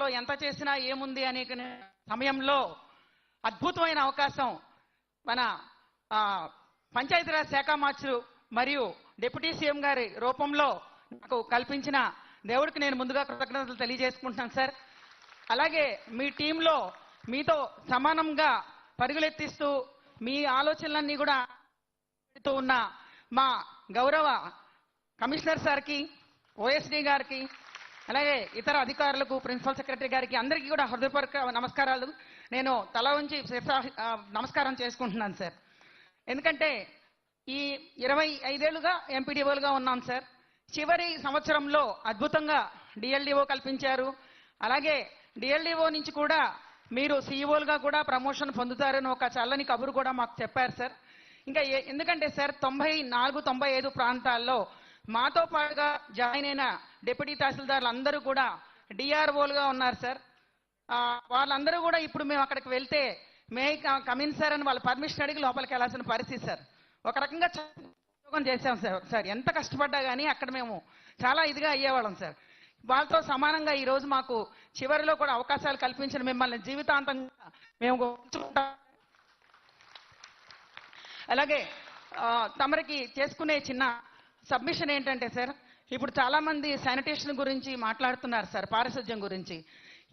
జిల్లాలో ఎంత చేసినా ఏముంది అనే సమయంలో అద్భుతమైన అవకాశం మన పంచాయతీరాజ్ శాఖ మార్చులు మరియు డిప్యూటీ సీఎం గారి రూపంలో నాకు కల్పించిన దేవుడికి నేను ముందుగా కృతజ్ఞతలు తెలియజేసుకుంటున్నాను సార్. అలాగే మీ టీంలో మీతో సమానంగా పరుగులెత్తిస్తూ మీ ఆలోచనలన్నీ కూడా ఉన్న మా గౌరవ కమిషనర్ సార్కి, ఓఎస్డీ గారికి, అలాగే ఇతర అధికారులకు, ప్రిన్సిపల్ సెక్రటరీ గారికి అందరికీ కూడా హృదయపూర్వక నమస్కారాలు. నేను తల ఉంచి నమస్కారం చేసుకుంటున్నాను సార్. ఎందుకంటే ఈ 25 ఏళ్లుగా ఎంపీడీఓలుగా ఉన్నాం సార్. చివరి సంవత్సరంలో అద్భుతంగా డిఎల్డిఓ కల్పించారు. అలాగే డిఎల్డిఓ నుంచి కూడా మీరు సీఈఓలుగా కూడా ప్రమోషన్ పొందుతారని ఒక చల్లని కబురు కూడా మాకు చెప్పారు సార్. ఇంకా ఎందుకంటే సార్ 94, 95 ప్రాంతాల్లో మాతో పాటుగా జాయిన్ అయిన డిప్యూటీ తహసీల్దార్లు అందరూ కూడా డిఆర్ఓలుగా ఉన్నారు సార్. వాళ్ళందరూ కూడా ఇప్పుడు మేము అక్కడికి వెళ్తే మే కమిన్ సార్ అని వాళ్ళ పర్మిషన్ అడిగి లోపలికి వెళ్ళాల్సిన పరిస్థితి సార్. ఒక రకంగా ఉద్యోగం చేశాం సార్. ఎంత కష్టపడ్డా కానీ అక్కడ మేము చాలా ఇదిగా అయ్యేవాళ్ళం సార్. వాళ్ళతో సమానంగా ఈరోజు మాకు చివరిలో కూడా అవకాశాలు కల్పించిన మిమ్మల్ని జీవితాంతంగా మేము అలాగే తమరికి చేసుకునే చిన్న సబ్మిషన్ ఏంటంటే సార్, ఇప్పుడు చాలా మంది శానిటేషన్ గురించి మాట్లాడుతున్నారు సార్, పారిశుధ్యం గురించి.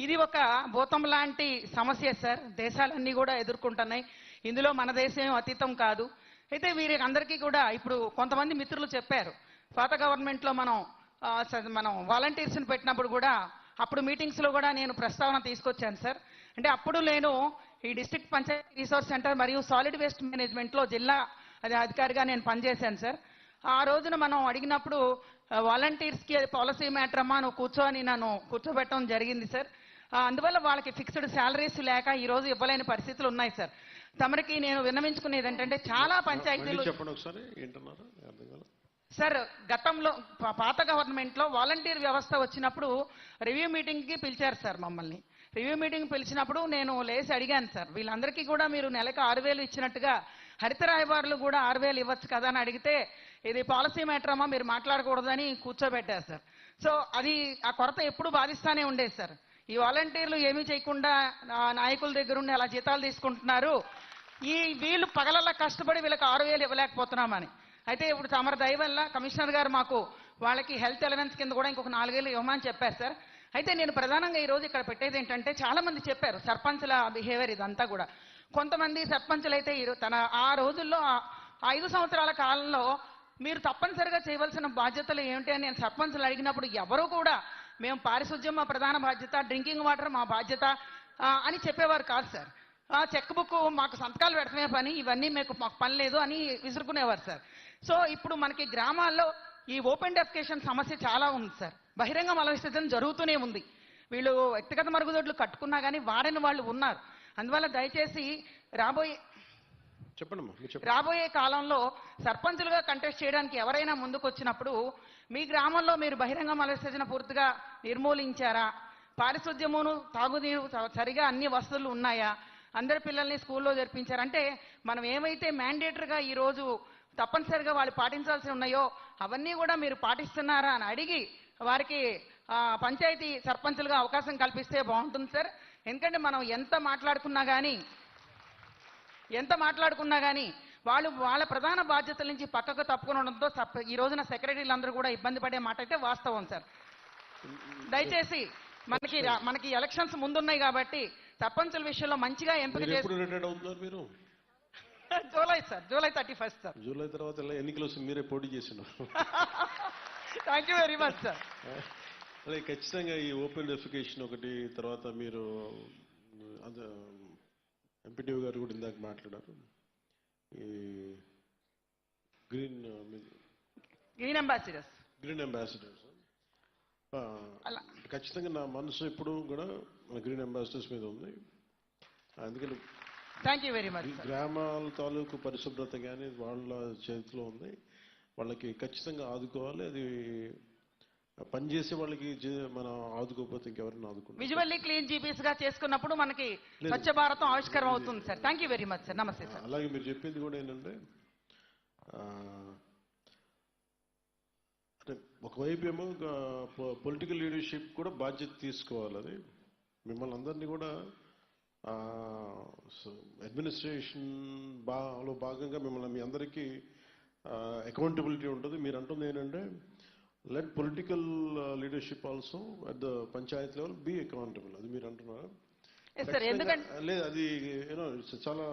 ఇది ఒక భూతం లాంటి సమస్య సార్. దేశాలన్నీ కూడా ఎదుర్కొంటున్నాయి. ఇందులో మన దేశం అతీతం కాదు. అయితే వీరికి అందరికీ కూడా ఇప్పుడు కొంతమంది మిత్రులు చెప్పారు, పాత గవర్నమెంట్లో మనం వాలంటీర్స్ని పెట్టినప్పుడు కూడా అప్పుడు మీటింగ్స్లో కూడా నేను ప్రస్తావన తీసుకొచ్చాను సార్. అంటే అప్పుడు నేను ఈ డిస్ట్రిక్ట్ పంచాయతీ రిసోర్స్ సెంటర్ మరియు సాలిడ్ వేస్ట్ మేనేజ్మెంట్లో జిల్లా అధికారిగా నేను పనిచేశాను సార్. ఆ రోజున మనం అడిగినప్పుడు వాలంటీర్స్కి పాలసీ మ్యాటర్ అమ్మా నువ్వు కూర్చోని నన్ను కూర్చోబెట్టడం జరిగింది సార్. అందువల్ల వాళ్ళకి ఫిక్స్డ్ శాలరీస్ లేక ఈరోజు ఇవ్వలేని పరిస్థితులు ఉన్నాయి సార్. తమరికి నేను విన్నవించుకునేది ఏంటంటే చాలా పంచాయతీలు సార్, గతంలో పాత గవర్నమెంట్లో వాలంటీర్ వ్యవస్థ వచ్చినప్పుడు రివ్యూ మీటింగ్కి పిలిచారు సార్ మమ్మల్ని. రివ్యూ మీటింగ్ పిలిచినప్పుడు నేను లేచి అడిగాను సార్, వీళ్ళందరికీ కూడా మీరు నెలకు 6,000 ఇచ్చినట్టుగా హరిత రాయబారులు కూడా 6,000 ఇవ్వచ్చు కదా అని అడిగితే ఇది పాలసీ మ్యాటర్ అమ్మా మీరు మాట్లాడకూడదని కూర్చోబెట్టారు సార్. సో అది ఆ కొరత ఎప్పుడు బాధిస్తానే ఉండేది సార్. ఈ వాలంటీర్లు ఏమీ చేయకుండా నాయకుల దగ్గర ఉండి అలా జీతాలు తీసుకుంటున్నారు, వీళ్ళు పగలల్లా కష్టపడి వీళ్ళకి 6,000 ఇవ్వలేకపోతున్నామని. అయితే ఇప్పుడు తమరి దయ వల్ల కమిషనర్ గారు మాకు వాళ్ళకి హెల్త్ ఎలవెన్స్ కింద కూడా ఇంకొక 4,000 ఇవ్వమని చెప్పారు సార్. అయితే నేను ప్రధానంగా ఈరోజు ఇక్కడ పెట్టేది ఏంటంటే చాలా మంది చెప్పారు సర్పంచ్ల బిహేవియర్ ఇదంతా కూడా. కొంతమంది సర్పంచులు అయితే ఆ రోజుల్లో 5 సంవత్సరాల కాలంలో మీరు తప్పనిసరిగా చేయవలసిన బాధ్యతలు ఏమిటి అని నేను సర్పంచ్లు అడిగినప్పుడు ఎవరూ కూడా మేము పారిశుధ్యం మా ప్రధాన బాధ్యత, డ్రింకింగ్ వాటర్ మా బాధ్యత అని చెప్పేవారు కాదు సార్. చెక్ బుక్ మాకు సంతకాలు పెడతామే పని, ఇవన్నీ మాకు పని లేదు అని విసురుకునేవారు సార్. సో ఇప్పుడు మనకి గ్రామాల్లో ఈ ఓపెన్ డెఫికేషన్ సమస్య చాలా ఉంది సార్. బహిరంగ మల విసర్జన జరుగుతూనే ఉంది. వీళ్ళు వ్యక్తిగత మరుగుదొడ్లు కట్టుకున్నా కానీ వాడని వాళ్ళు ఉన్నారు. అందువల్ల దయచేసి రాబోయే కాలంలో సర్పంచులుగా కంటెస్ట్ చేయడానికి ఎవరైనా ముందుకు వచ్చినప్పుడు మీ గ్రామంలో మీరు బహిరంగ మల విసర్జన పూర్తిగా నిర్మూలించారా, పారిశుధ్యమును తాగునీరు సరిగా అన్ని వసతులు ఉన్నాయా, అందరి పిల్లల్ని స్కూల్లో జరిపించారంటే మనం ఏమైతే మ్యాండేటరీగా ఈరోజు తప్పనిసరిగా వాళ్ళు పాటించాల్సి ఉన్నాయో అవన్నీ కూడా మీరు పాటిస్తున్నారా అని అడిగి వారికి పంచాయతీ సర్పంచులుగా అవకాశం కల్పిస్తే బాగుంటుంది సార్. ఎందుకంటే మనం ఎంత మాట్లాడుకున్నా కానీ వాళ్ళు వాళ్ళ ప్రధాన బాధ్యతల నుంచి పక్కకు తప్పుకునడంతో ఈ రోజున సెక్రటరీలు అందరూ కూడా ఇబ్బంది పడే మాట అయితే వాస్తవం సార్. దయచేసి మనకి ఎలక్షన్స్ ముందున్నాయి కాబట్టి సర్పంచుల విషయంలో మంచిగా ఎంపిక చేసి July sir, July 31 sir. July తర్వాత ఎన్నికలు వస్తే మీరే పోటీ చేసినారు. Thank you very much sir. అదే ఖచ్చితంగా ఈ ఓపెన్ డెఫికేషన్ ఒకటి, తర్వాత మీరు ఎంపీటీఓ గారు కూడా ఇందాక మాట్లాడారు ఈ గ్రీన్ అంబాసిడర్స్. ఖచ్చితంగా నా మనసు ఎప్పుడు కూడా గ్రీన్ అంబాసిడర్స్ మీద ఉంది. అందుకని థ్యాంక్ యూ వెరీ మచ్. గ్రామాల తాలూకు పరిశుభ్రత కానీ వాళ్ళ చేతిలో ఉంది. వాళ్ళకి ఖచ్చితంగా ఆదుకోవాలి. అది పనిచేసే వాళ్ళకి మనం ఆదుకోకపోతే ఇంకెవరైనా ఆదుకుంటాం. విజువల్లీ క్లీన్ జీపీఎస్ గా చేసుకున్నప్పుడు మనకి స్వచ్ఛ భారతం ఆవిష్కారం అవుతుంది sir. Thank you very much sir. నమస్తే సార్. అలాగే మీరు చెప్పింది కూడా ఏంటంటే ఒకవైపు ఏమో పొలిటికల్ లీడర్షిప్ కూడా బాధ్యత తీసుకోవాలి. అది మిమ్మల్ని అందరినీ కూడా అడ్మినిస్ట్రేషన్ లో భాగంగా మిమ్మల్ని మీ అందరికీ అకౌంటబిలిటీ ఉంటుంది. మీరు అంటుంది ఏంటంటే let political leadership also at the panchayat level be accountable. అది మీరు అంటున్నారా? లేదు, అది యూనో ఇట్స్ చాలా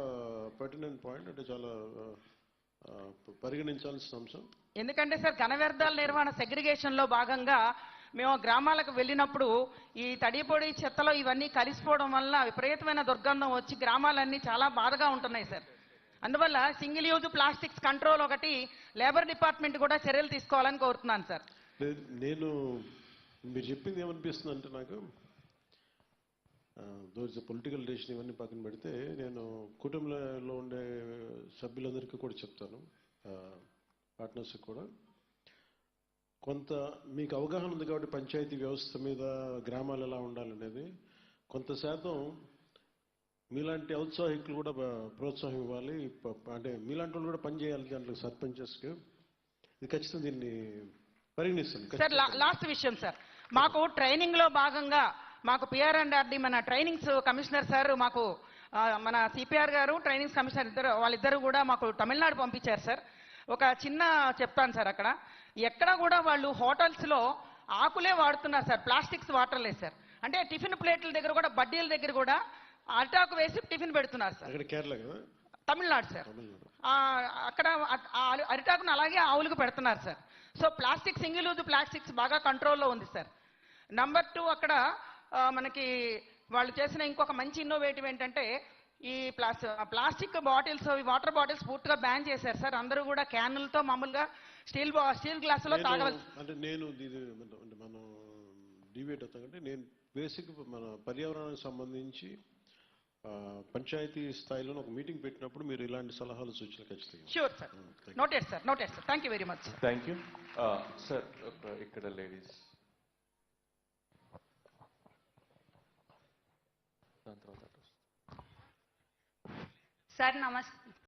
పర్టినెంట్ పాయింట్. అంటే చాలా పరిగణించాల్సిన అంశం. ఎందుకంటే సార్ ఘన వ్యర్థాల నిర్వహణ సెగ్రిగేషన్ లో భాగంగా మేము గ్రామాలకు వెళ్ళినప్పుడు ఈ తడిపొడి చెత్తలో ఇవన్నీ కలిసిపోవడం వల్ల విపరీతమైన దుర్గంధం వచ్చి గ్రామాలన్నీ చాలా బాధగా ఉంటున్నాయి సార్. అందువల్ల సింగిల్ యూజ్ ప్లాస్టిక్స్ కంట్రోల్ ఒకటి లేబర్ డిపార్ట్మెంట్ కూడా చర్యలు తీసుకోవాలని కోరుతున్నాను సార్. నేను మీరు చెప్పింది ఏమనిపిస్తుంది అంటే నాకు దోస్ పొలిటికల్ డెసిషన్ ఇవన్నీ పక్కన పెడితే నేను కుటుంబంలో ఉండే సభ్యులందరికీ కూడా చెప్తాను, పార్ట్నర్స్కి కూడా. కొంత మీకు అవగాహన ఉంది కాబట్టి పంచాయతీ వ్యవస్థ మీద గ్రామాలు ఎలా ఉండాలనేది కొంత శాతం మీలాంటి ఔత్సాహికులు కూడా ప్రోత్సాహం ఇవ్వాలి. అంటే మీలాంటి వాళ్ళు కూడా పనిచేయాలి దాంట్లో సర్పంచెస్కి. ఇది ఖచ్చితంగా దీన్ని పరిగణిస్తాను సార్. లాస్ట్ విషయం సార్, మాకు ట్రైనింగ్ లో భాగంగా మాకు పిఆర్&ఆర్డి మన ట్రైనింగ్స్ కమిషనర్ సార్ మాకు మన సిపిఆర్ గారు ట్రైనింగ్స్ కమిషనర్ వాళ్ళిద్దరు కూడా మాకు తమిళనాడు పంపించారు సార్. ఒక చిన్న చెప్తాను సార్, అక్కడ ఎక్కడ కూడా వాళ్ళు హోటల్స్ లో ఆకులే వాడుతున్నారు సార్, ప్లాస్టిక్స్ వాటర్లేదు సార్. అంటే టిఫిన్ ప్లేట్ల దగ్గర కూడా బడ్డీల దగ్గర కూడా అరిటాకు వేసి టిఫిన్ పెడుతున్నారు సార్. కేరళ కదా, తమిళనాడు సార్. అక్కడ అరిటాకును అలాగే ఆవులకు పెడుతున్నారు sir. So plastic single use plastics బాగా కంట్రోల్లో ఉంది సార్. నంబర్ 2, అక్కడ మనకి వాళ్ళు చేసిన ఇంకొక మంచి ఇన్నోవేటివ్ ఏంటంటే ఈ ప్లాస్టిక్ బాటిల్స్, వాటర్ బాటిల్స్ పూర్తిగా బ్యాన్ చేశారు సార్. అందరూ కూడా క్యానులతో మామూలుగా స్టీల్ గ్లాసులో తాగవలసి. అంటే నేను మనం డిబేట్ అవుతామంటే నేను బేసిక్ మన పర్యావరణానికి సంబంధించి పంచాయతీ స్థాయిలో ఒక మీటింగ్ పెట్టినప్పుడు మీరు ఇలాంటి సలహాలు సూచనలు ఖచ్చితంగా. Sure sir. Noted sir. Noted sir. Thank you very much. Thank you sir. ఇక్కడ లేడీస్ సార్ నమస్తే.